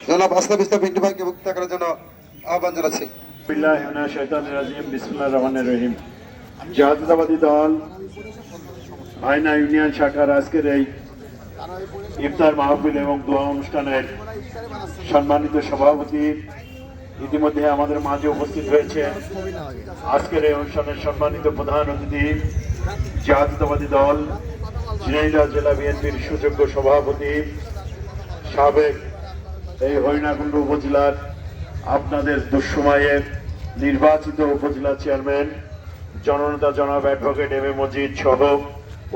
জনাব আস্তাবিস্তা পিন্টু ভাইকে বক্তৃতা করার জন্য আহ্বান জানাচ্ছি। বিসমিল্লাহির রহমানির রহিম। জাতীয়তাবাদী দল আয়না ইউনিয়ন শাখার আজকের এই ইফতার মাহফিল এবং দোয়া অনুষ্ঠানের সম্মানিত সভাপতি ইতিমধ্যে আমাদের মাঝে উপস্থিত হয়েছে। আজকের এই অনুষ্ঠানের সম্মানিত প্রধান অতিথি জাতীয়তাবাদী দল ঝিনাইদহ জেলা বিএনপির সুযোগ্য সভাপতি সাবেক এই হরিণাকুণ্ড উপজেলার আপনাদের দুঃসময়ে নির্বাচিত উপজেলা চেয়ারম্যান জননেতা জনাব অ্যাডভোকেট এম এ মজিদ সহ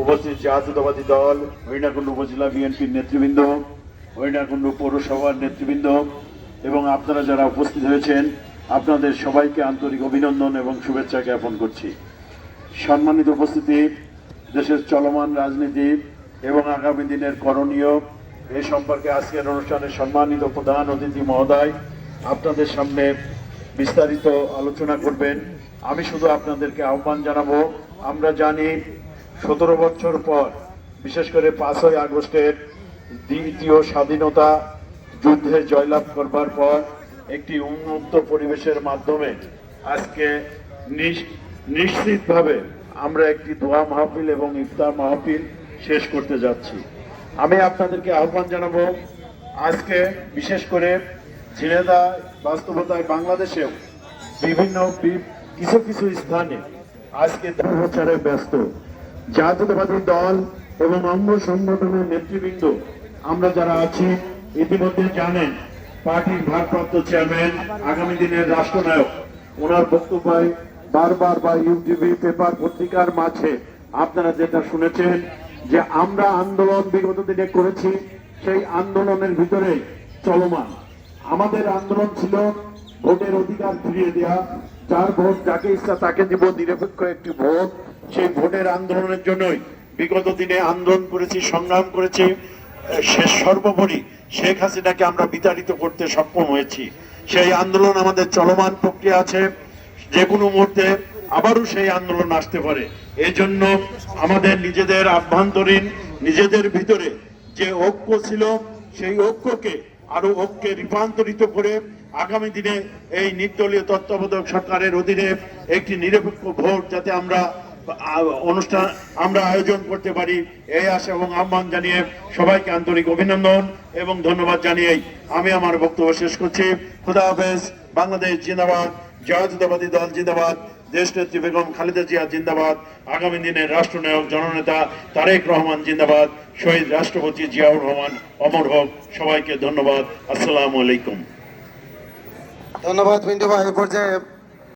উপস্থিত জাতীয়তাবাদী দল হরিণাকুণ্ড উপজেলা বিএনপির নেতৃবৃন্দ, হরিণাকুণ্ড পৌরসভার নেতৃবৃন্দ এবং আপনারা যারা উপস্থিত হয়েছেন আপনাদের সবাইকে আন্তরিক অভিনন্দন এবং শুভেচ্ছা জ্ঞাপন করছি। সম্মানিত উপস্থিতি, দেশের চলমান রাজনীতি এবং আগামী দিনের করণীয় এ সম্পর্কে আজকের অনুষ্ঠানের সম্মানিত প্রধান অতিথি মহোদয় আপনাদের সামনে বিস্তারিত আলোচনা করবেন। আমি শুধু আপনাদেরকে আহ্বান জানাবো, আমরা জানি 17 বছর পর বিশেষ করে 5ই আগস্টের দ্বিতীয় স্বাধীনতা যুদ্ধে জয়লাভ করবার পর একটি উন্মুক্ত পরিবেশের মাধ্যমে আজকে নিশ্চিতভাবে আমরা একটি দোয়া মাহফিল এবং ইফতার মাহফিল শেষ করতে যাচ্ছি। আমি আপনাদেরকে আহ্বান জানাবো, আজকে বিশেষ করে ঝিনাইদহ বাস্তবতায় বাংলাদেশেও বিভিন্ন কিছু স্থানে আজকে প্রচারে ব্যস্ত জাতীয়তাবাদী দল এবং অঙ্গ সংগঠনের নেতৃবৃন্দ আমরা যারা আছি ইতিমধ্যে জানেন পার্টির ভারপ্রাপ্ত চেয়ারম্যান আগামী দিনের রাষ্ট্রনায়ক ওনার বক্তব্যে বারবার বা ইউটিভি পেপার পত্রিকার মাঝে আপনারা যেটা শুনেছেন যে আমরা আন্দোলন বিগত দিনে করেছি, সেই আন্দোলনের ভিতরে চলমান আমাদের আন্দোলন ছিল ভোটের অধিকার ফিরিয়ে দেওয়া, যার ভোট যাকে ইচ্ছা তাকে দিব, নিরপেক্ষ একটি ভোট। সেই ভোটের আন্দোলনের জন্যই বিগত দিনে আন্দোলন করেছি, সংগ্রাম করেছি, সর্বোপরি শেখ হাসিনাকে আমরা বিতাড়িত করতে সক্ষম হয়েছি। সেই আন্দোলন আমাদের চলমান প্রক্রিয়া আছে, যে কোনো মুহূর্তে আবারও সেই আন্দোলন আসতে পারে। এই জন্য আমাদের নিজেদের আভ্যন্তরীণ নিজেদের ভিতরে যে ঐক্য ছিল সেই ঐক্যকে আরো ঐক্যে রূপান্তরিত করে আগামী দিনে এই নির্দলীয় তত্ত্বাবধায়ক সরকারের অধীনে একটি নিরপেক্ষ ভোট যাতে আমরা আয়োজন করতে পারি, এই আশা এবং আহ্বান জানিয়ে সবাইকে আন্তরিক অভিনন্দন এবং ধন্যবাদ জানিয়ে আমি আমার বক্তব্য শেষ করছি। খুদা হাফেজ। বাংলাদেশ জিন্দাবাদ, জাতীয়তাবাদী দল জিন্দাবাদ, দেশনেত্রী বেগম খালেদা জিয়া জিন্দাবাদ, আগামী দিনের রাষ্ট্রনায়ক জননেতা তারেক রহমান জিন্দাবাদ, শহীদ রাষ্ট্রপতি জিয়াউর রহমান অমর হোক। সবাইকে ধন্যবাদ। আসসালামু আলাইকুম। ধন্যবাদ পিন্টু ভাই। পর্যায়ে